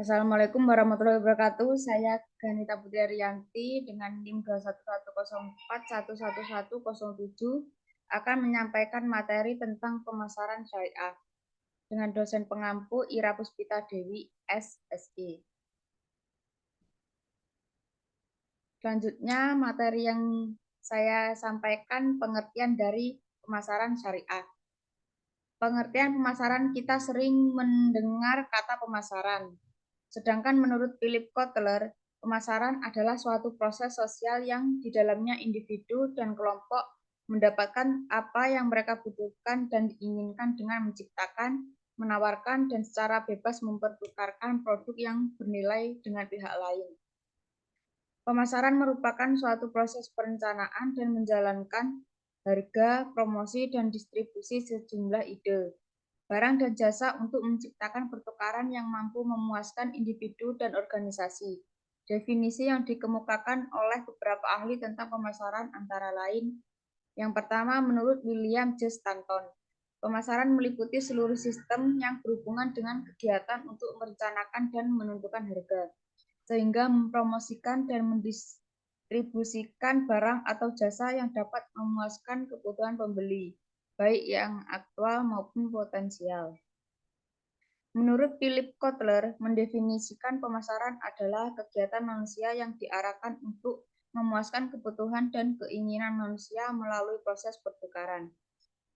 Assalamualaikum warahmatullahi wabarakatuh. Saya Ganita Putri Ariyanti dengan NIM 21104111107 akan menyampaikan materi tentang pemasaran syariah dengan dosen pengampu Ira Puspita Dewi, SSI. Selanjutnya, materi yang saya sampaikan pengertian dari pemasaran syariah. Pengertian pemasaran, kita sering mendengar kata pemasaran. Sedangkan menurut Philip Kotler, pemasaran adalah suatu proses sosial yang di dalamnya individu dan kelompok mendapatkan apa yang mereka butuhkan dan diinginkan dengan menciptakan, menawarkan, dan secara bebas mempertukarkan produk yang bernilai dengan pihak lain. Pemasaran merupakan suatu proses perencanaan dan menjalankan harga, promosi, dan distribusi sejumlah ide, barang dan jasa untuk menciptakan pertukaran yang mampu memuaskan individu dan organisasi. Definisi yang dikemukakan oleh beberapa ahli tentang pemasaran antara lain, yang pertama menurut William J. Stanton, pemasaran meliputi seluruh sistem yang berhubungan dengan kegiatan untuk merencanakan dan menentukan harga, sehingga mempromosikan dan mendistribusikan barang atau jasa yang dapat memuaskan kebutuhan pembeli, baik yang aktual maupun potensial. Menurut Philip Kotler, mendefinisikan pemasaran adalah kegiatan manusia yang diarahkan untuk memuaskan kebutuhan dan keinginan manusia melalui proses pertukaran.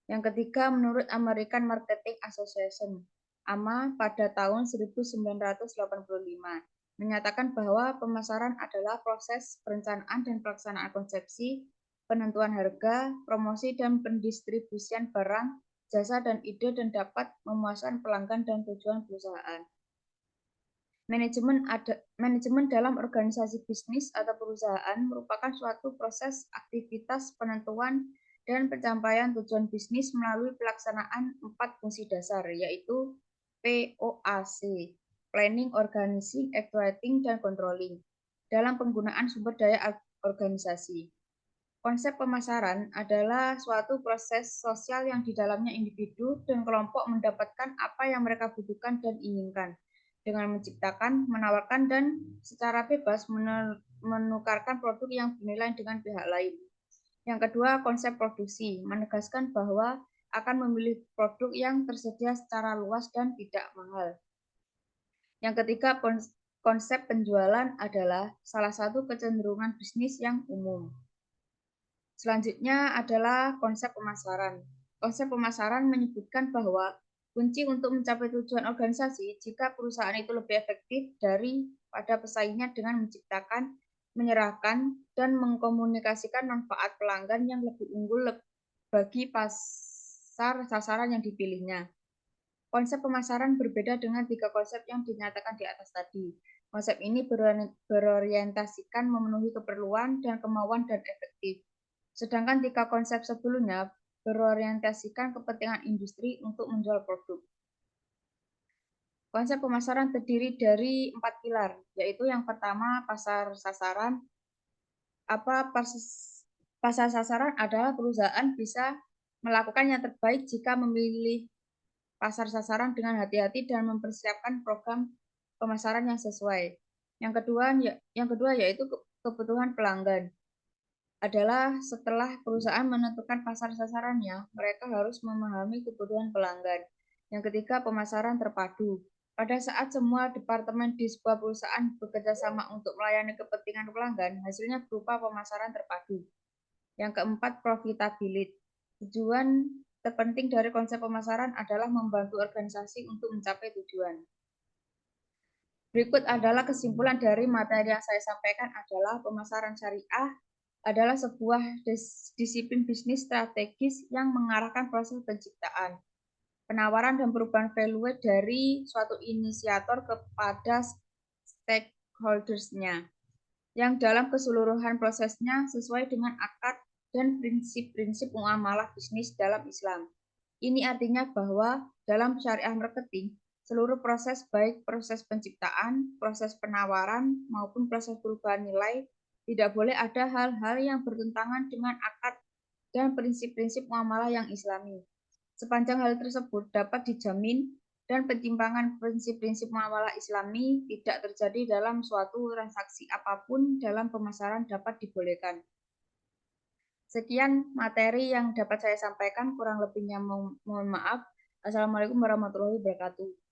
Yang ketiga, menurut American Marketing Association, AMA, pada tahun 1985, menyatakan bahwa pemasaran adalah proses perencanaan dan pelaksanaan konsepsi, penentuan harga, promosi, dan pendistribusian barang, jasa, dan ide dan dapat memuaskan pelanggan dan tujuan perusahaan. Manajemen dalam organisasi bisnis atau perusahaan merupakan suatu proses aktivitas penentuan dan pencapaian tujuan bisnis melalui pelaksanaan 4 fungsi dasar, yaitu POAC, Planning, Organizing, Actuating, dan Controlling, dalam penggunaan sumber daya organisasi. Konsep pemasaran adalah suatu proses sosial yang di dalamnya individu dan kelompok mendapatkan apa yang mereka butuhkan dan inginkan, dengan menciptakan, menawarkan, dan secara bebas menukarkan produk yang bernilai dengan pihak lain. Yang kedua, konsep produksi, menegaskan bahwa akan memilih produk yang tersedia secara luas dan tidak mahal. Yang ketiga, konsep penjualan adalah salah satu kecenderungan bisnis yang umum. Selanjutnya adalah konsep pemasaran. Konsep pemasaran menyebutkan bahwa kunci untuk mencapai tujuan organisasi jika perusahaan itu lebih efektif daripada pesaingnya dengan menciptakan, menyerahkan, dan mengkomunikasikan manfaat pelanggan yang lebih unggul bagi pasar sasaran yang dipilihnya. Konsep pemasaran berbeda dengan 3 konsep yang dinyatakan di atas tadi. Konsep ini berorientasikan memenuhi keperluan dan kemauan dan efektif. Sedangkan 3 konsep sebelumnya berorientasikan kepentingan industri untuk menjual produk. Konsep pemasaran terdiri dari 4 pilar, yaitu yang pertama pasar sasaran. Pasar sasaran adalah perusahaan bisa melakukan yang terbaik jika memilih pasar sasaran dengan hati-hati dan mempersiapkan program pemasaran yang sesuai. Yang kedua yaitu kebutuhan pelanggan. Adalah setelah perusahaan menentukan pasar sasarannya, mereka harus memahami kebutuhan pelanggan. Yang ketiga, pemasaran terpadu. Pada saat semua departemen di sebuah perusahaan bekerja sama untuk melayani kepentingan pelanggan, hasilnya berupa pemasaran terpadu. Yang keempat, profitability. Tujuan terpenting dari konsep pemasaran adalah membantu organisasi untuk mencapai tujuan. Berikut adalah kesimpulan dari materi yang saya sampaikan adalah pemasaran syariah adalah sebuah disiplin bisnis strategis yang mengarahkan proses penciptaan, penawaran dan perubahan value dari suatu inisiator kepada stakeholders-nya, yang dalam keseluruhan prosesnya sesuai dengan akad dan prinsip-prinsip muamalah bisnis dalam Islam. Ini artinya bahwa dalam syariah marketing, seluruh proses baik proses penciptaan, proses penawaran, maupun proses perubahan nilai, tidak boleh ada hal-hal yang bertentangan dengan akad dan prinsip-prinsip muamalah yang Islami. Sepanjang hal tersebut dapat dijamin dan penyimpangan prinsip-prinsip muamalah Islami tidak terjadi dalam suatu transaksi apapun dalam pemasaran dapat dibolehkan. Sekian materi yang dapat saya sampaikan, kurang lebihnya mohon maaf. Assalamualaikum warahmatullahi wabarakatuh.